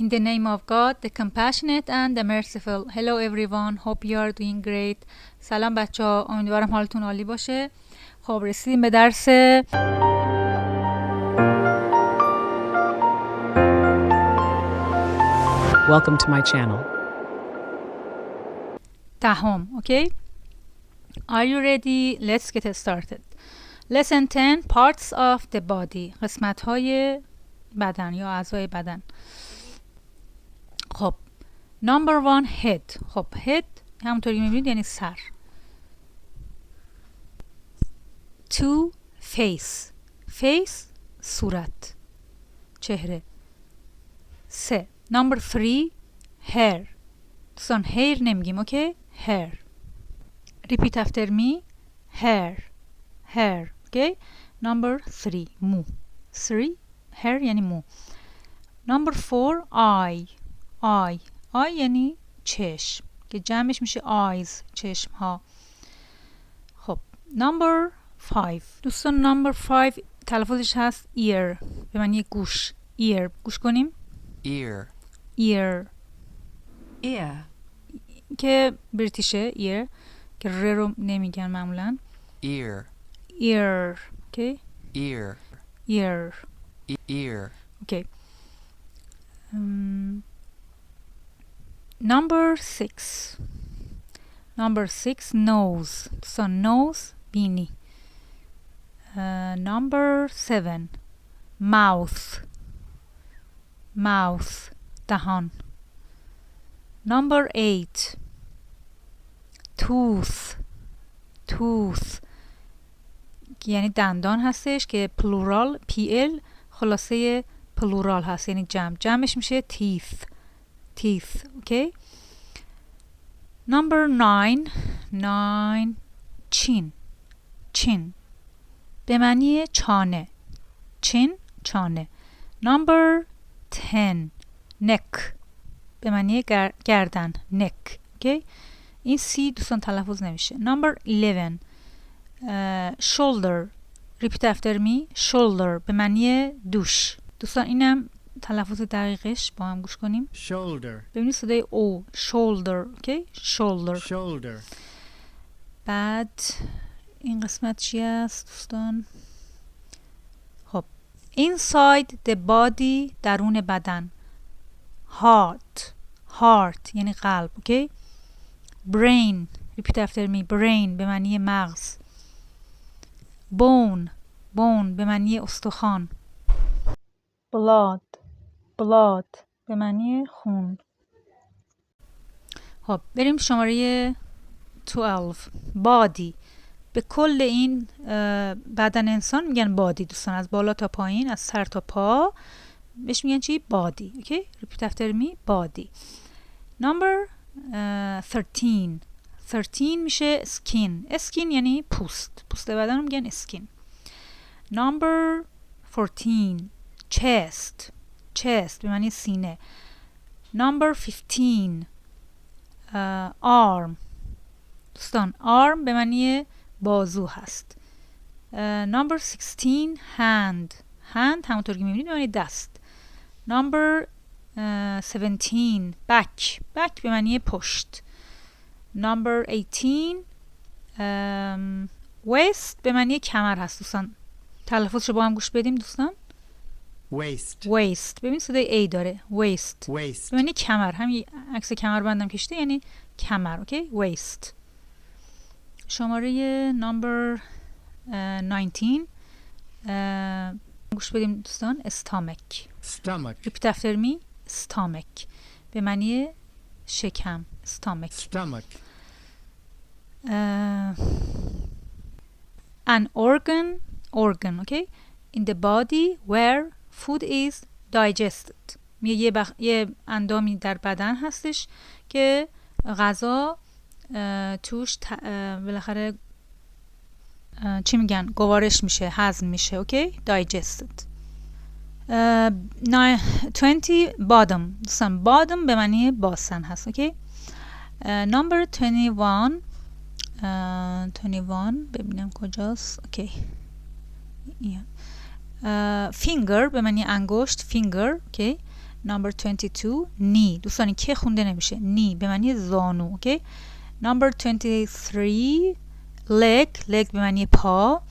In the name of God, the compassionate and the merciful. Hello everyone, hope you are doing great. سلام بچه ها، امیدوارم حالتون عالی باشه. خب رسیدیم به درس Welcome to my channel. دهم. Okay? Are you ready? Let's get started. Lesson 10 Parts of the body. قسمت های بدن یا اعضای بدن. خب Number 1 head. خب head همونطوری که میبینید یعنی سر. 2 face. face صورت، چهره. 3 Number 3 hair. دوستان hair نمیگیم، اوکی؟ hair. Repeat after me. hair. hair. Okay? Number 3 مو. 3 hair یعنی مو. Number 4 eye. eye یعنی چشم که جمعش میشه eyes، چشم ها. خب Number 5 دوستان Number 5 تلفظش هست ear، به معنی گوش. ear. گوش کنیم. ear که بریتیشه ear که ر رو نمیگن معمولا. ear okay? ear okay. Number 6 nose. So nose بینی. Number 7 mouth دهان. Number 8 tooth یعنی دندان هستش که پلورال PL خلاصه پلورال هست یعنی جمعش میشه teeth. okay. Number 9 chin به معنی چانه. چانه. Number 10 neck به معنی گردن. neck. okay. این سی دوستان تلفظ نمیشه. Number 11 shoulder. repeat after me. shoulder به معنی دوش. دوستان اینم تلفظ دقیقش با هم گوش کنیم. shoulder. ببینید صدای او. shoulder. okay. shoulder. بعد این قسمت چی است دوستان؟ خب inside the body درون بدن. heart یعنی قلب. okay. brain. repeat after me. brain به معنی مغز. bone به معنی استخوان. blood به معنی خون. خب بریم شماره 12 body. به کل این بدن انسان میگن بادی دوستان، از بالا تا پایین، از سر تا پا بهش میگن چی؟ بادی. اوکی؟ repeat after me. بادی. Number 13 میشه skin یعنی پوست بدن رو میگن skin. Number 14 chest به معنی سینه. Number 15 arm دوستان arm به معنی بازو هست. Number 16 hand همونطور که میبینید به معنی دست. Number 17 back به معنی پشت. Number 18 waist به معنی کمر هست دوستان. تلفظش رو با هم گوش بدیم دوستان. waist ببین صدای A داره. waist به معنی کمر، همین عکس کمر بندم کشته یعنی کمر. اوکی. waist. شماره number 19 گوش بدیم دوستان. stomach. repeat after me. stomach به معنی شکم. stomach. An organ okay, in the body where food is digested. یه اندامی در بدن هستش که غذا توش بالاخره چی میگن؟ گوارش میشه، هضم میشه. اوکی؟ digested. 20 bottom دوستان bottom به معنی باسن هست. اوکی. Number 21 ببینم کجاست. اوکی. finger به معنی انگشت. finger. اوکی. number 22 نی. دوستان که خونده نمیشه، نی به معنی زانو. اوکی. number 23 leg به معنی پا.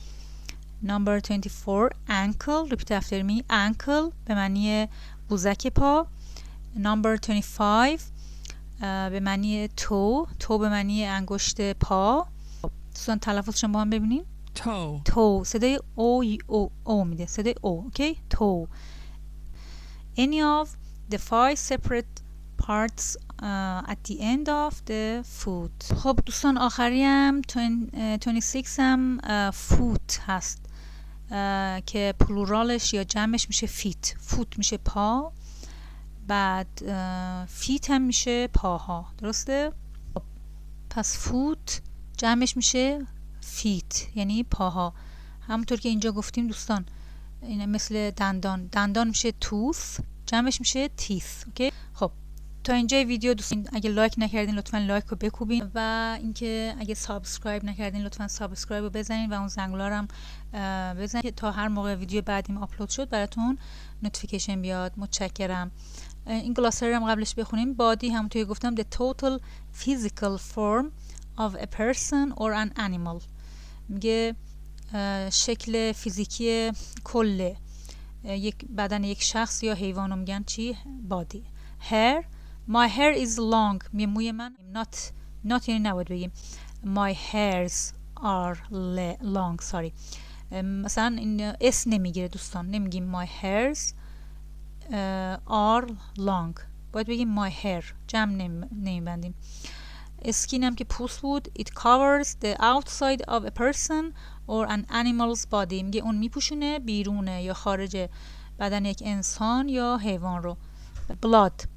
number 24 ankle repeat after me ankle به معنی قوزک پا. number 25 به معنی تو به معنی انگشت پا. دوستان تلفظش با هم ببینیم. تو صدای او میده، صدای او. اوکی. تو. any of the 5 separate parts at the end of the foot. خب دوستان آخری هم 26 هم foot هست که پلورالش یا جمعش میشه فیت. فوت میشه پا، بعد فیت هم میشه پاها. درسته؟ پس فوت جمعش میشه فیت یعنی پاها. همونطور که اینجا گفتیم دوستان این مثل دندان میشه توث، جمعش میشه تیث. اوکی. خب تا اینجا ویدیو دوستان اگه لایک نکردین لطفا لایک رو بکوبین و اینکه اگه سابسکرایب نکردین لطفا سابسکرایب رو بزنین و اون زنگوله رو هم بزنین که تا هر موقع ویدیو بعدیم آپلود شد براتون نوتیفیکیشن بیاد. متشکرم. این گلاسری رو هم قبلش بخونیم. بادی همونطور که گفتم the total physical form of a person or an animal. میگه شکل فیزیکی کل یک بدن یک شخص یا حیوان رو میگن چی؟ بادی. hair my hair is long میگه موی من not یعنی نباید بگیم my hairs are long sorry. مثلا این اس نمیگیره دوستان، نمیگیم my hairs are long، باید بگیم my hair، جمع نمیبندیم. اسکین هم که پوست بود it covers the outside of a person or an animal's body. میگه اون میپوشونه بیرونه یا خارج بدن یک انسان یا حیوان رو.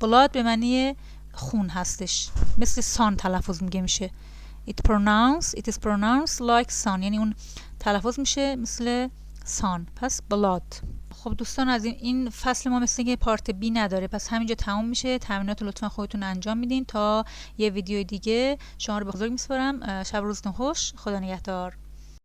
blood به معنی خون هستش، مثل سان تلفظ میشه. it is pronounced like sun یعنی اون تلفظ میشه مثل سان. پس blood. خب دوستان از این فصل ما مثل که پارت بی نداره، پس همینجا تموم میشه. تمرینات رو لطفا خودتون انجام میدین تا یه ویدیو دیگه. شما رو به بزرگ میسپارم. شب روزتون خوش. خدا نگهدار.